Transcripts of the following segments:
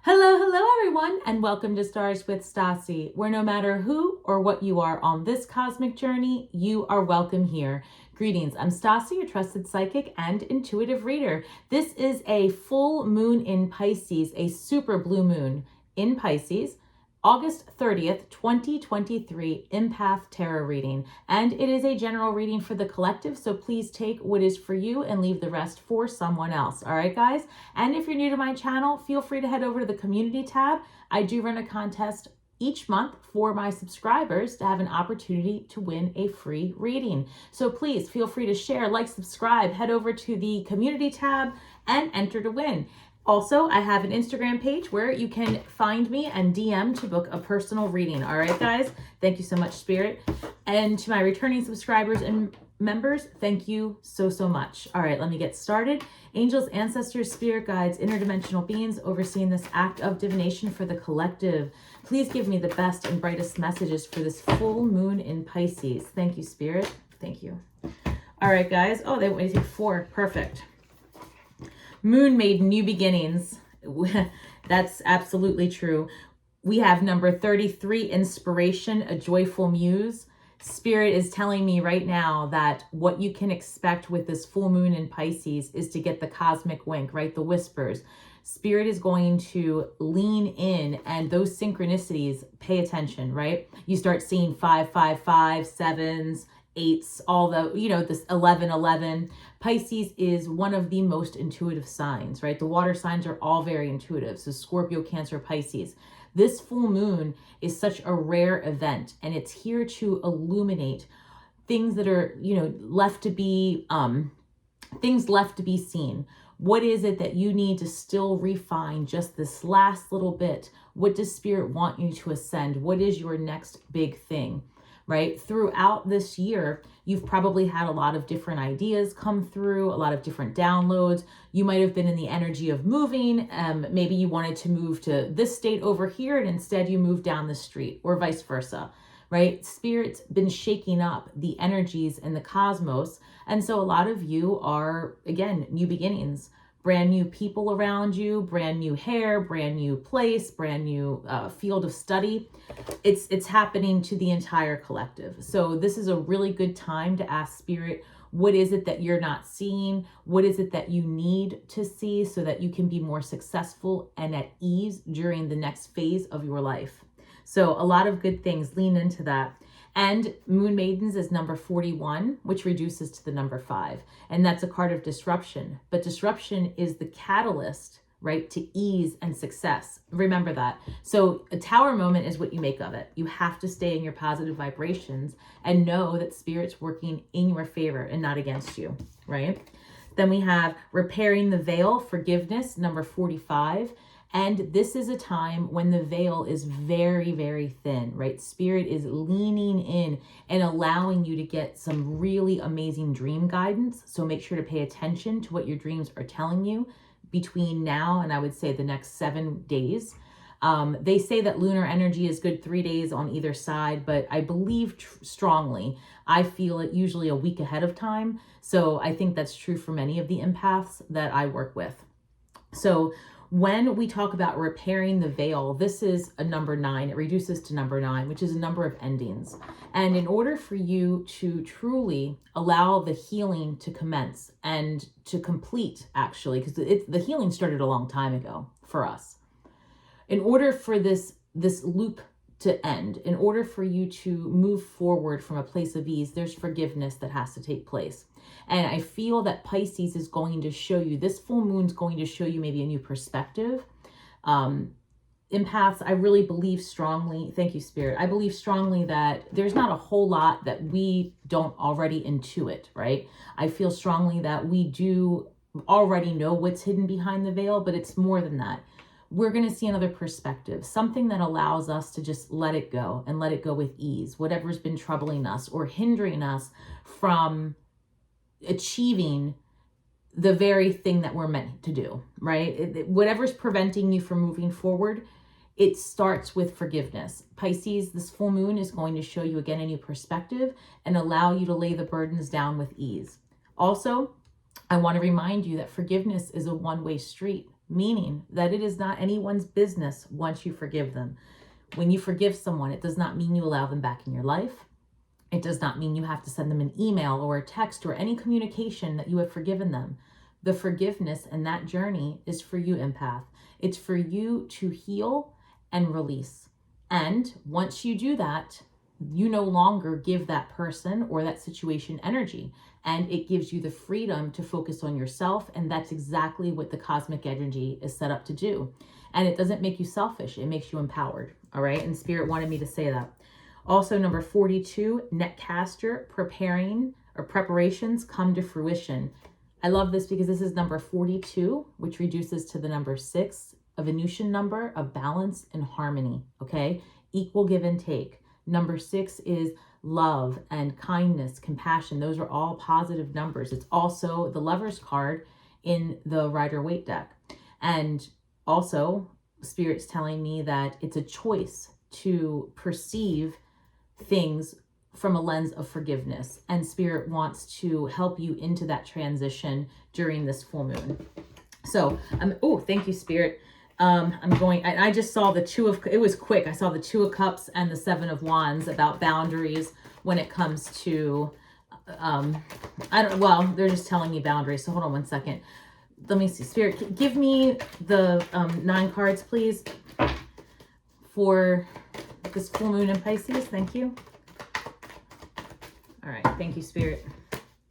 Hello, hello everyone, and welcome to Stars with Stasi, where no matter who or what you are on this cosmic journey, you are welcome here. Greetings, I'm Stasi, your trusted psychic and intuitive reader. This is a full moon in Pisces, a super blue moon in Pisces, August 30th, 2023, empath tarot reading. And it is a general reading for the collective, so please take what is for you and leave the rest for someone else. All right, guys? And if you're new to my channel, feel free to head over to the community tab. I do run a contest each month for my subscribers to have an opportunity to win a free reading. So please feel free to share, like, subscribe, head over to the community tab and enter to win. Also, I have an Instagram page where you can find me and DM to book a personal reading. All right, guys? Thank you so much, Spirit. And to my returning subscribers and members, thank you so much. All right, let me get started. Angels, ancestors, spirit guides, interdimensional beings overseeing this act of divination for the collective. Please give me the best and brightest messages for this full moon in Pisces. Thank you, Spirit. Thank you. All right, guys. Oh, they want me to take 4. Perfect. Moon made new beginnings. That's absolutely true. We have number 33, inspiration, a joyful muse. Spirit is telling me right now that what you can expect with this full moon in Pisces is to get the cosmic wink, right? The whispers. Spirit is going to lean in, and those synchronicities, pay attention, right? You start seeing 5, 5, 5, 7s, 8s, all the, this 11, 11. Pisces is one of the most intuitive signs, right? The water signs are all very intuitive. So Scorpio, Cancer, Pisces. This full moon is such a rare event, and it's here to illuminate things that are, left to be, things left to be seen. What is it that you need to still refine just this last little bit? What does Spirit want you to ascend? What is your next big thing? Right? Throughout this year, you've probably had a lot of different ideas come through, a lot of different downloads. You might have been in the energy of moving. Maybe you wanted to move to this state over here, and instead you moved down the street, or vice versa, right? Spirit's been shaking up the energies in the cosmos. And so a lot of you are, again, new beginnings. Brand new people around you, brand new hair, brand new place, brand new field of study. It's happening to the entire collective. So this is a really good time to ask Spirit, what is it that you're not seeing? What is it that you need to see so that you can be more successful and at ease during the next phase of your life? So a lot of good things, lean into that. And Moon Maidens is number 41, which reduces to the number 5. And that's a card of disruption. But disruption is the catalyst, right, to ease and success. Remember that. So a tower moment is what you make of it. You have to stay in your positive vibrations and know that Spirit's working in your favor and not against you, right? Then we have repairing the veil, forgiveness, number 45. And this is a time when the veil is very, very thin, right? Spirit is leaning in and allowing you to get some really amazing dream guidance. So make sure to pay attention to what your dreams are telling you between now and I would say the next 7 days. They say that lunar energy is good 3 days on either side, but I believe strongly. I feel it usually a week ahead of time. So I think that's true for many of the empaths that I work with. So when we talk about repairing the veil, this is a number 9. It reduces to number 9, which is a number of endings. And in order for you to truly allow the healing to commence and to complete, actually, because the healing started a long time ago for us. In order for this loop to end, in order for you to move forward from a place of ease, there's forgiveness that has to take place. And I feel that Pisces is going to show you, this full moon's going to show you maybe a new perspective. Empaths, I really believe strongly, thank you, Spirit, I believe strongly that there's not a whole lot that we don't already intuit, right? I feel strongly that we do already know what's hidden behind the veil, but it's more than that. We're going to see another perspective, something that allows us to just let it go and let it go with ease. Whatever's been troubling us or hindering us from achieving the very thing that we're meant to do, right? Whatever's preventing you from moving forward, it starts with forgiveness. Pisces, this full moon is going to show you again a new perspective and allow you to lay the burdens down with ease. Also, I want to remind you that forgiveness is a one-way street. meaning that it is not anyone's business once you forgive them. When you forgive someone, it does not mean you allow them back in your life. It does not mean you have to send them an email or a text or any communication that you have forgiven them. The forgiveness and that journey is for you, empath. It's for you to heal and release. And once you do that, you no longer give that person or that situation energy, and it gives you the freedom to focus on yourself. And that's exactly what the cosmic energy is set up to do. And it doesn't make you selfish. It makes you empowered. All right. And Spirit wanted me to say that. Also, number 42, netcaster, preparations come to fruition. I love this because this is number 42, which reduces to the number 6, a Venusian number of balance and harmony. Okay. Equal give and take. Number 6 is love and kindness, compassion. Those are all positive numbers. It's also the Lover's card in the Rider-Waite deck. And also, Spirit's telling me that it's a choice to perceive things from a lens of forgiveness. And Spirit wants to help you into that transition during this full moon. So, thank you, Spirit. I just saw it was quick. I saw the 2 of Cups and the 7 of Wands about boundaries when it comes to, they're just telling me boundaries. So hold on one second. Let me see. Spirit, give me the 9 cards, please, for this full moon in Pisces. Thank you. All right. Thank you, Spirit.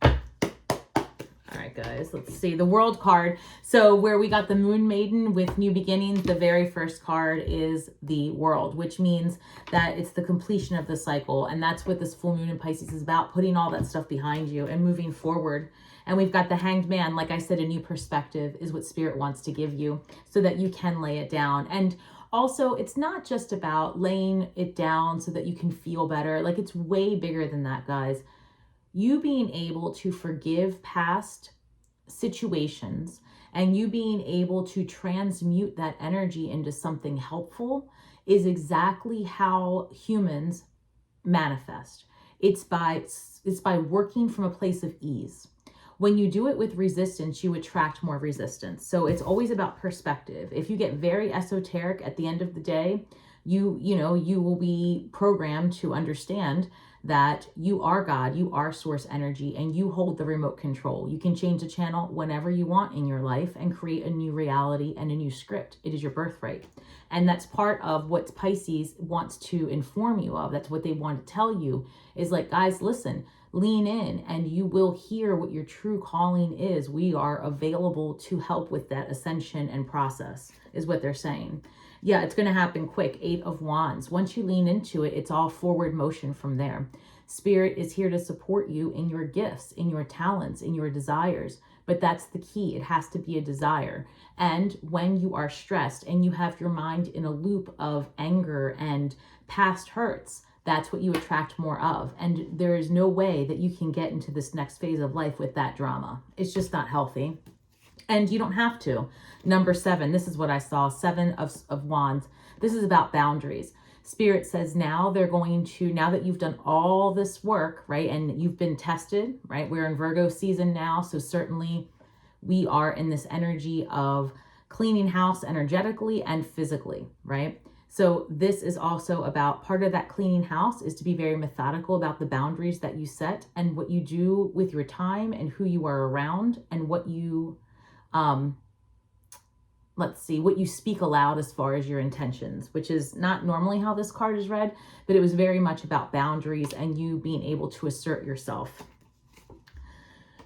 All right, guys, let's see the World card. So where we got the Moon Maiden with new beginnings, the very first card is the World, which means that it's the completion of the cycle. And that's what this full moon in Pisces is about, putting all that stuff behind you and moving forward. And we've got the Hanged Man. Like I said, a new perspective is what Spirit wants to give you so that you can lay it down. And also, it's not just about laying it down so that you can feel better. Like, it's way bigger than that, guys. You being able to forgive past situations and you being able to transmute that energy into something helpful is exactly how humans manifest. It's by working from a place of ease. When you do it with resistance, you attract more resistance. So it's always about perspective. If you get very esoteric at the end of the day, you will be programmed to understand that you are God, you are source energy, and you hold the remote control. You can change the channel whenever you want in your life and create a new reality and a new script. It is your birthright. And that's part of what Pisces wants to inform you of. That's what they want to tell you is like, guys, listen, lean in and you will hear what your true calling is. We are available to help with that ascension and process is what they're saying. Yeah, it's going to happen quick. 8 of Wands. Once you lean into it, it's all forward motion from there. Spirit is here to support you in your gifts, in your talents, in your desires. But that's the key. It has to be a desire. And when you are stressed and you have your mind in a loop of anger and past hurts, that's what you attract more of. And there is no way that you can get into this next phase of life with that drama. It's just not healthy. And you don't have to. Number 7, this is what I saw, 7 of Wands. This is about boundaries. Spirit says now that you've done all this work, right? And you've been tested, right? We're in Virgo season now. So certainly we are in this energy of cleaning house energetically and physically, right? So this is also about part of that cleaning house is to be very methodical about the boundaries that you set and what you do with your time and who you are around and what you, what you speak aloud as far as your intentions, which is not normally how this card is read, but it was very much about boundaries and you being able to assert yourself.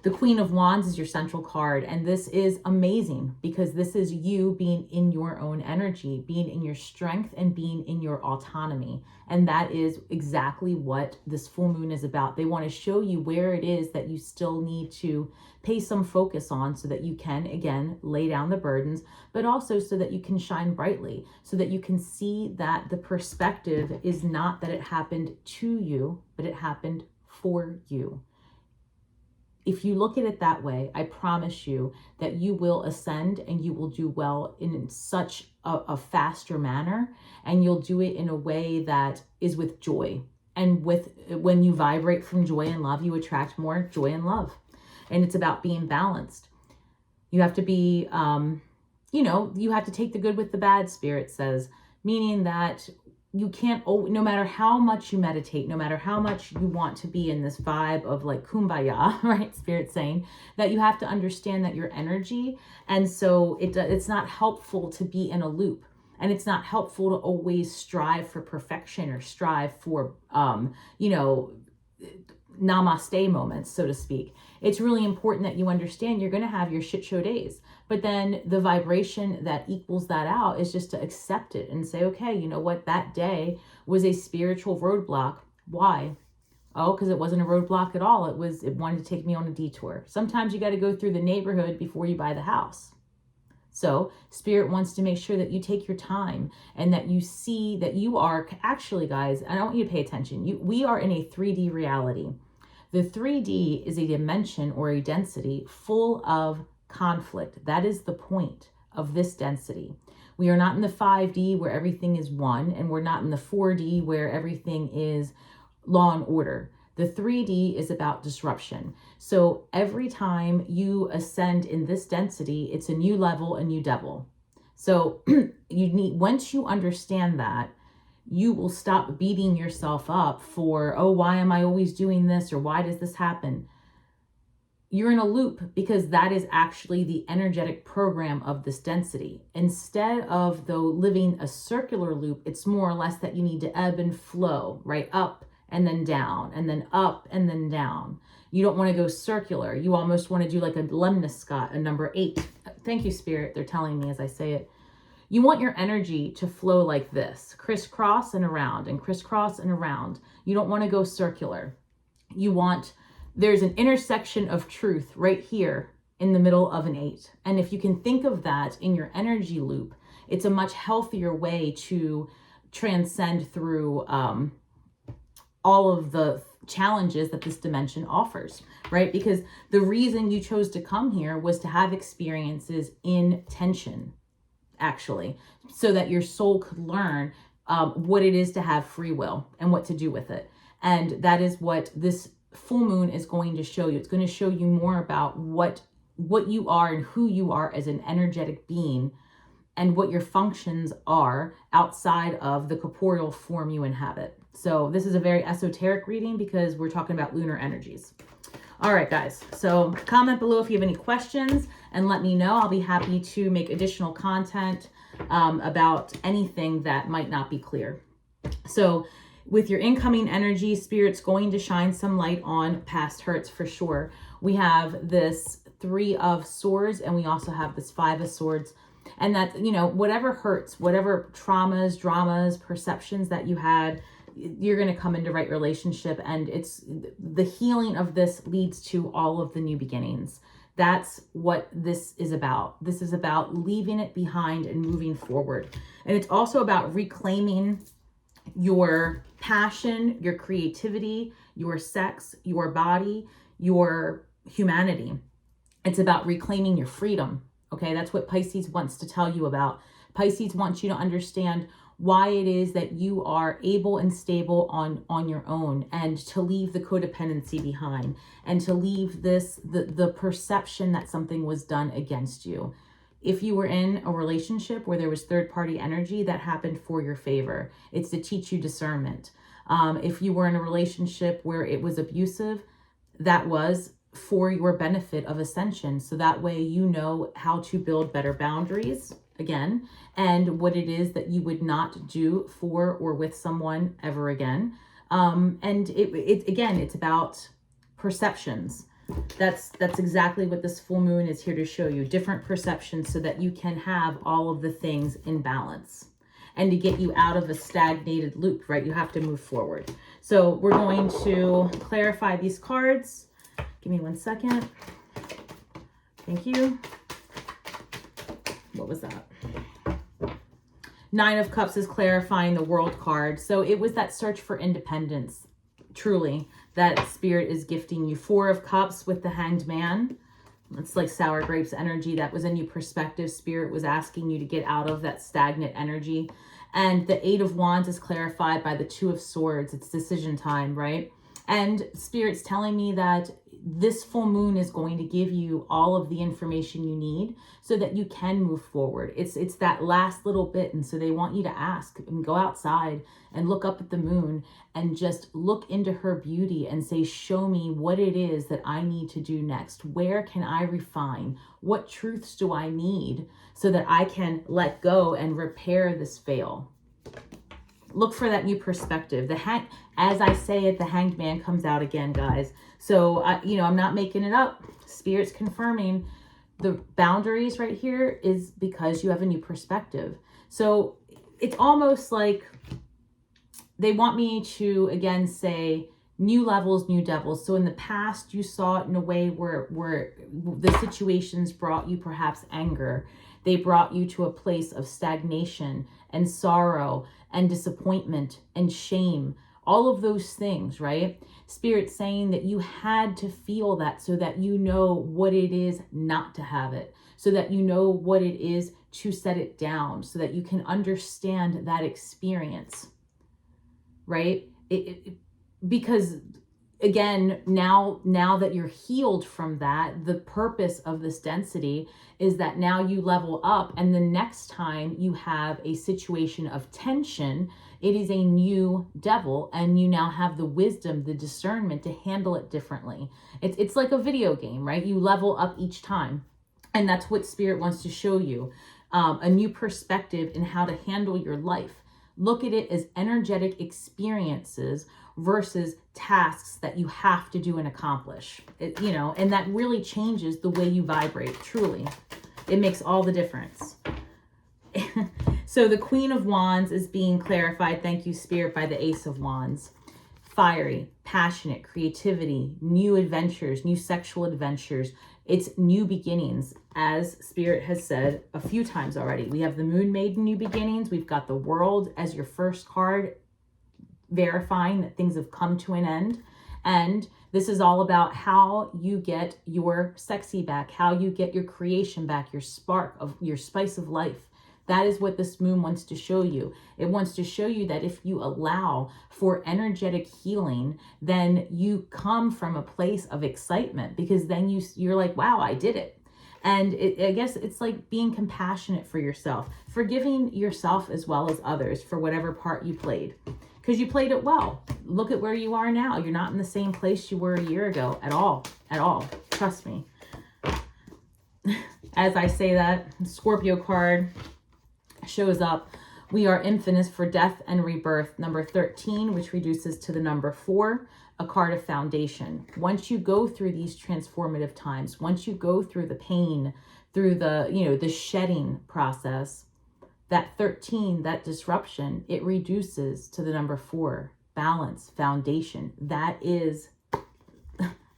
The Queen of Wands is your central card, and this is amazing because this is you being in your own energy, being in your strength and being in your autonomy. And that is exactly what this full moon is about. They want to show you where it is that you still need to pay some focus on so that you can, again, lay down the burdens, but also so that you can shine brightly, so that you can see that the perspective is not that it happened to you, but it happened for you. If you look at it that way, I promise you that you will ascend and you will do well in such a faster manner, and you'll do it in a way that is with joy. And when you vibrate from joy and love, you attract more joy and love. And it's about being balanced. You have to be, you know, you have to take the good with the bad, Spirit says, meaning that you can't, no matter how much you meditate, no matter how much you want to be in this vibe of like kumbaya, right? Spirit saying that you have to understand that your energy, and so it's not helpful to be in a loop, and it's not helpful to always strive for perfection or strive for, you know, namaste moments, so to speak. It's really important that you understand you're going to have your shit show days, but then the vibration that equals that out is just to accept it and say, okay, you know what, that day was a spiritual roadblock. Why? Oh, because it wasn't a roadblock at all. It wanted to take me on a detour. Sometimes you got to go through the neighborhood before you buy the house. So Spirit wants to make sure that you take your time and that you see that you are actually, guys, and I want you to pay attention. We are in a 3D reality. The 3D is a dimension or a density full of conflict. That is the point of this density. We are not in the 5D where everything is one, and we're not in the 4D where everything is law and order. The 3D is about disruption. So every time you ascend in this density, it's a new level, a new devil. So once you understand that, you will stop beating yourself up for, oh, why am I always doing this? Or why does this happen? You're in a loop because that is actually the energetic program of this density. Instead of though living a circular loop, it's more or less that you need to ebb and flow, right? Up and then down, and then up and then down. You don't want to go circular. You almost want to do like a lemniscate, a number 8. Thank you, Spirit. They're telling me as I say it. You want your energy to flow like this, crisscross and around and crisscross and around. You don't want to go circular. There's an intersection of truth right here in the middle of an 8. And if you can think of that in your energy loop, it's a much healthier way to transcend through all of the challenges that this dimension offers, right? Because the reason you chose to come here was to have experiences in tension, actually, so that your soul could learn what it is to have free will and what to do with it. And that is what this full moon is going to show you. It's going to show you more about what you are and who you are as an energetic being and what your functions are outside of the corporeal form you inhabit. So this is a very esoteric reading because we're talking about lunar energies. All right, guys. So comment below if you have any questions and let me know. I'll be happy to make additional content about anything that might not be clear. So with your incoming energy, Spirit's going to shine some light on past hurts for sure. We have this 3 of Swords and we also have this 5 of Swords. And that, you know, whatever hurts, whatever traumas, dramas, perceptions that you had, you're going to come into right relationship, and it's the healing of this leads to all of the new beginnings. That's what this is about. This is about leaving it behind and moving forward. And it's also about reclaiming your passion, your creativity, your sex, your body, your humanity. It's about reclaiming your freedom. Okay, that's what Pisces wants to tell you about. Pisces wants you to understand why it is that you are able and stable on your own, and to leave the codependency behind, and to leave the perception that something was done against you. If you were in a relationship where there was third-party energy, that happened for your favor. It's to teach you discernment. If you were in a relationship where it was abusive, that was for your benefit of ascension. So that way you know how to build better boundaries, again, and what it is that you would not do for or with someone ever again. And it's about perceptions. That's exactly what this full moon is here to show you. Different perceptions so that you can have all of the things in balance. And to get you out of a stagnated loop, right? You have to move forward. So we're going to clarify these cards. Give me 1 second. Thank you. What was that? 9 of Cups is clarifying the World card. So it was that search for independence, truly, that Spirit is gifting you. 4 of Cups with the Hanged Man. It's like sour grapes energy. That was a new perspective. Spirit was asking you to get out of that stagnant energy. And the 8 of Wands is clarified by the 2 of Swords. It's decision time, right? And Spirit's telling me that this full moon is going to give you all of the information you need so that you can move forward. It's that last little bit. And so they want you to ask and go outside and look up at the moon and just look into her beauty and say, show me what it is that I need to do next. Where can I refine? What truths do I need so that I can let go and repair this veil? Look for that new perspective. As I say it, the Hanged Man comes out again, guys. So, I'm not making it up. Spirit's confirming the boundaries right here is because you have a new perspective. So it's almost like they want me to, again, say new levels, new devils. So in the past, you saw it in a way where the situations brought you perhaps anger. They brought you to a place of stagnation and sorrow and disappointment and shame. All of those things, right? Spirit saying that you had to feel that so that you know what it is not to have it, so that you know what it is to set it down, so that you can understand that experience, right? Because again, now that you're healed from that, the purpose of this density is that now you level up, and the next time you have a situation of tension, it is a new devil, and you now have the wisdom, the discernment to handle it differently. It's like a video game, right? You level up each time, and that's what Spirit wants to show you, a new perspective in how to handle your life. Look at it as energetic experiences versus tasks that you have to do and accomplish. And that really changes the way you vibrate, truly. It makes all the difference. So the Queen of Wands is being clarified, thank you, Spirit, by the Ace of Wands. Fiery, passionate, creativity, new adventures, new sexual adventures. It's new beginnings, as Spirit has said a few times already. We have the Moon Maiden, new beginnings. We've got the World as your first card, verifying that things have come to an end. And this is all about how you get your sexy back, how you get your creation back, your spark of your spice of life. That is what this moon wants to show you. It wants to show you that if you allow for energetic healing, then you come from a place of excitement, because then you're like, wow, I did it. And I guess it's like being compassionate for yourself, forgiving yourself as well as others for whatever part you played, because you played it well. Look at where you are now. You're not in the same place you were a year ago at all. Trust me. As I say that, Scorpio card shows up. We are infinite for death and rebirth. Number 13, which reduces to the number 4, a card of foundation. Once you go through these transformative times, once you go through the pain, through the shedding process, that 13, that disruption, it reduces to the number 4, balance, foundation. That is,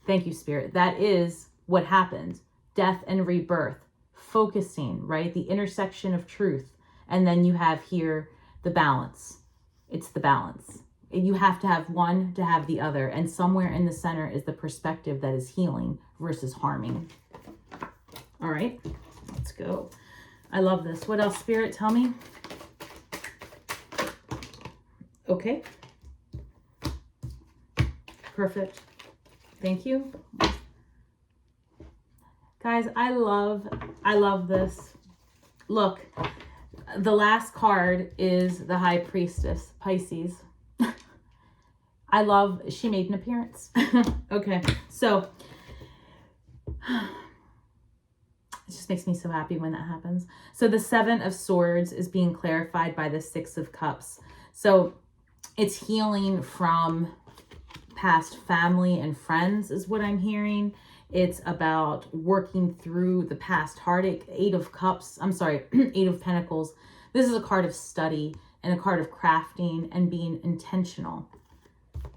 thank you, Spirit. That is what happens. Death and rebirth, focusing, right? The intersection of truth. And then you have here the balance. It's the balance. You have to have one to have the other. And somewhere in the center is the perspective that is healing versus harming. All right, let's go. I love this. What else, Spirit? Tell me. Okay. Perfect. Thank you. Guys, I love this. Look. The last card is the High Priestess, Pisces. She made an appearance. Okay, so it just makes me so happy when that happens. So the 7 of Swords is being clarified by the 6 of Cups. So it's healing from past family and friends is what I'm hearing. It's about working through the past heartache. 8 of Pentacles. This is a card of study and a card of crafting and being intentional.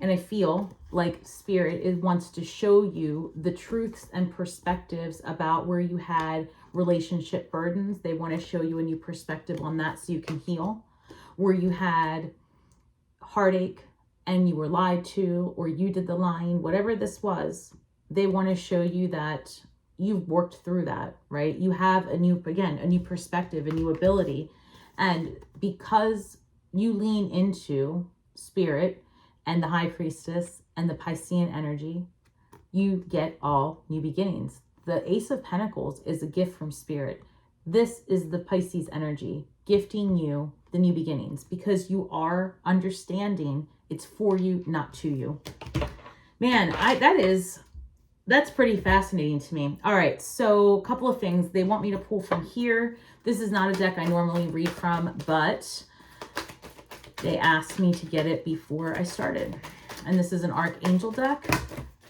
And I feel like Spirit wants to show you the truths and perspectives about where you had relationship burdens. They want to show you a new perspective on that so you can heal. Where you had heartache and you were lied to, or you did the lying, whatever this was, they want to show you that you've worked through that, right? You have a new perspective, a new ability. And because you lean into Spirit and the High Priestess and the Piscean energy, you get all new beginnings. The Ace of Pentacles is a gift from Spirit. This is the Pisces energy gifting you the new beginnings, because you are understanding it's for you, not to you. Man, that's pretty fascinating to me. All right, so a couple of things. They want me to pull from here. This is not a deck I normally read from, but they asked me to get it before I started. And this is an Archangel deck.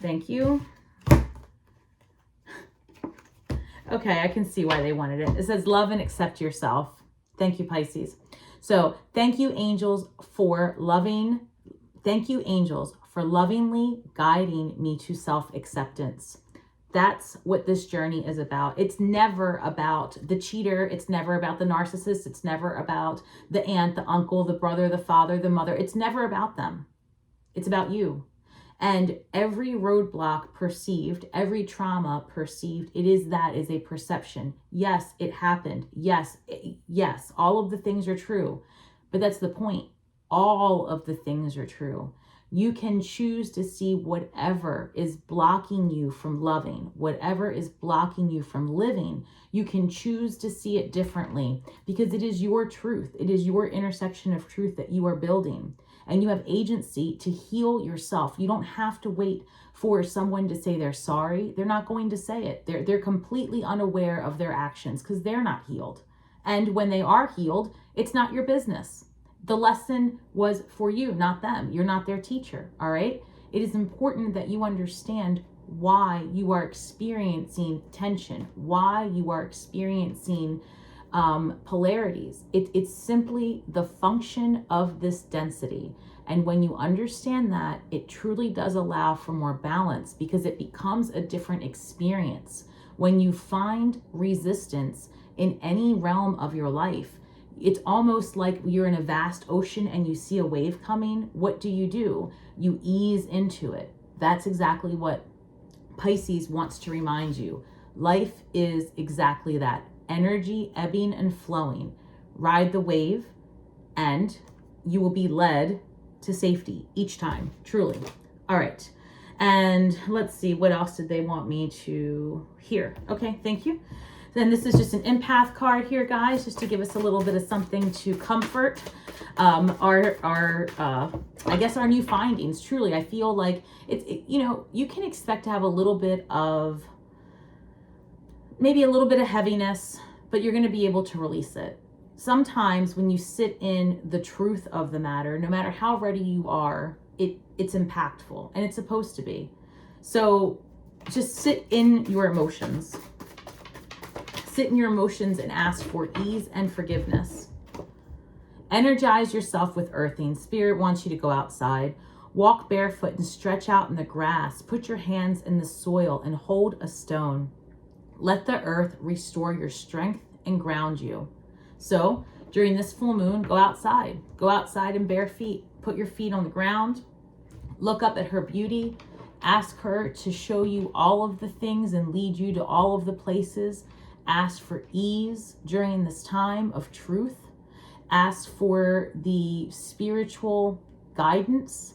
Thank you. Okay, I can see why they wanted it. It says, love and accept yourself. Thank you, Pisces. So thank you, angels, for loving. Thank you, angels, for lovingly guiding me to self-acceptance. That's what this journey is about. It's never about the cheater. It's never about the narcissist. It's never about the aunt, the uncle, the brother, the father, the mother. It's never about them. It's about you. And every roadblock perceived, every trauma perceived, it is a perception. Yes, it happened. Yes, yes, all of the things are true. But that's the point. All of the things are true. You can choose to see whatever is blocking you from loving, whatever is blocking you from living. You can choose to see it differently, because it is your truth. It is your intersection of truth that you are building. And you have agency to heal yourself. You don't have to wait for someone to say they're sorry. They're not going to say it. They're completely unaware of their actions because they're not healed. And when they are healed, it's not your business. The lesson was for you, not them. You're not their teacher, all right? It is important that you understand why you are experiencing tension, why you are experiencing polarities. It's simply the function of this density. And when you understand that, it truly does allow for more balance, because it becomes a different experience. When you find resistance in any realm of your life, it's almost like you're in a vast ocean and you see a wave coming. What do? You ease into it. That's exactly what Pisces wants to remind you. Life is exactly that. Energy ebbing and flowing. Ride the wave and you will be led to safety each time, truly. All right. And let's see, what else did they want me to hear? Okay, thank you. Then this is just an empath card here, guys, just to give us a little bit of something to comfort I guess our new findings. Truly, I feel like you can expect to have a little bit of, maybe a little bit of heaviness, but you're going to be able to release it. Sometimes when you sit in the truth of the matter, no matter how ready you are, it's impactful, and it's supposed to be. So just sit in your emotions. Sit in your emotions and ask for ease and forgiveness. Energize yourself with earthing. Spirit wants you to go outside. Walk barefoot and stretch out in the grass. Put your hands in the soil and hold a stone. Let the earth restore your strength and ground you. So during this full moon, go outside. Go outside in bare feet. Put your feet on the ground. Look up at her beauty. Ask her to show you all of the things and lead you to all of the places. Ask for ease during this time of truth. Ask for the spiritual guidance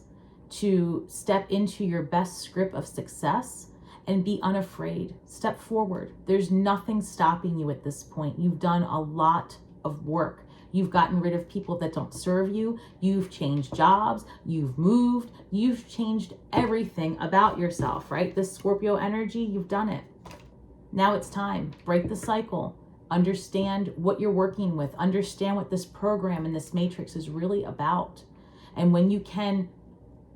to step into your best script of success, and be unafraid. Step forward. There's nothing stopping you at this point. You've done a lot of work. You've gotten rid of people that don't serve you. You've changed jobs. You've moved. You've changed everything about yourself, right? This Scorpio energy, you've done it. Now it's time. Break the cycle. Understand what you're working with. Understand what this program and this matrix is really about. And when you can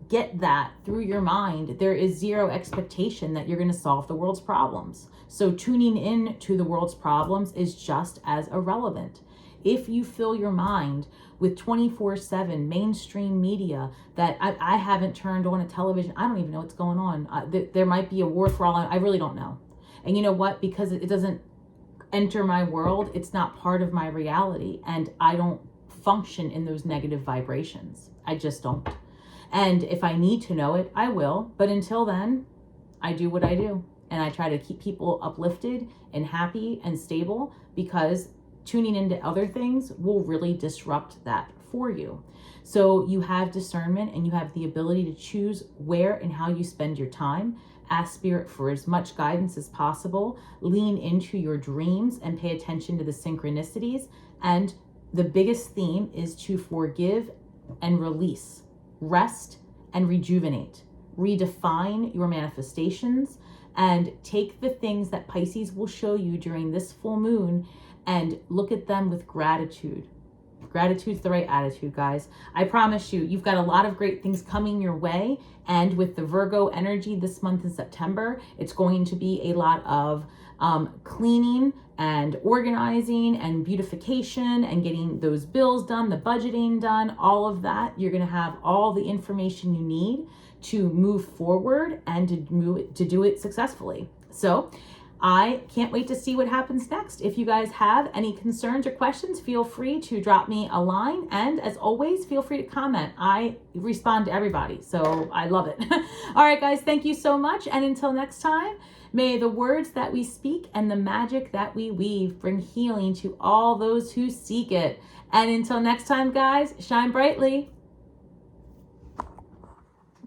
get that through your mind, there is zero expectation that you're going to solve the world's problems. So tuning in to the world's problems is just as irrelevant. If you fill your mind with 24/7 mainstream media that I haven't turned on a television, I don't even know what's going on. There might be a war for all, I really don't know. And you know what? Because it doesn't enter my world, it's not part of my reality, and I don't function in those negative vibrations. I just don't. And if I need to know it, I will. But until then, I do what I do. And I try to keep people uplifted and happy and stable, because tuning into other things will really disrupt that for you. So you have discernment and you have the ability to choose where and how you spend your time. ask Spirit for as much guidance as possible. Lean into your dreams and pay attention to the synchronicities. And the biggest theme is to forgive and release, rest and rejuvenate. Redefine your manifestations and take the things that Pisces will show you during this full moon and look at them with gratitude. Gratitude's the right attitude, guys. I promise you, you've got a lot of great things coming your way. And with the Virgo energy this month in September, it's going to be a lot of cleaning and organizing and beautification and getting those bills done, the budgeting done, all of that. You're going to have all the information you need to move forward and to do it successfully. So I can't wait to see what happens next. If you guys have any concerns or questions, feel free to drop me a line. And as always, feel free to comment. I respond to everybody, so I love it. All right, guys, thank you so much. And until next time, may the words that we speak and the magic that we weave bring healing to all those who seek it. And until next time, guys, shine brightly.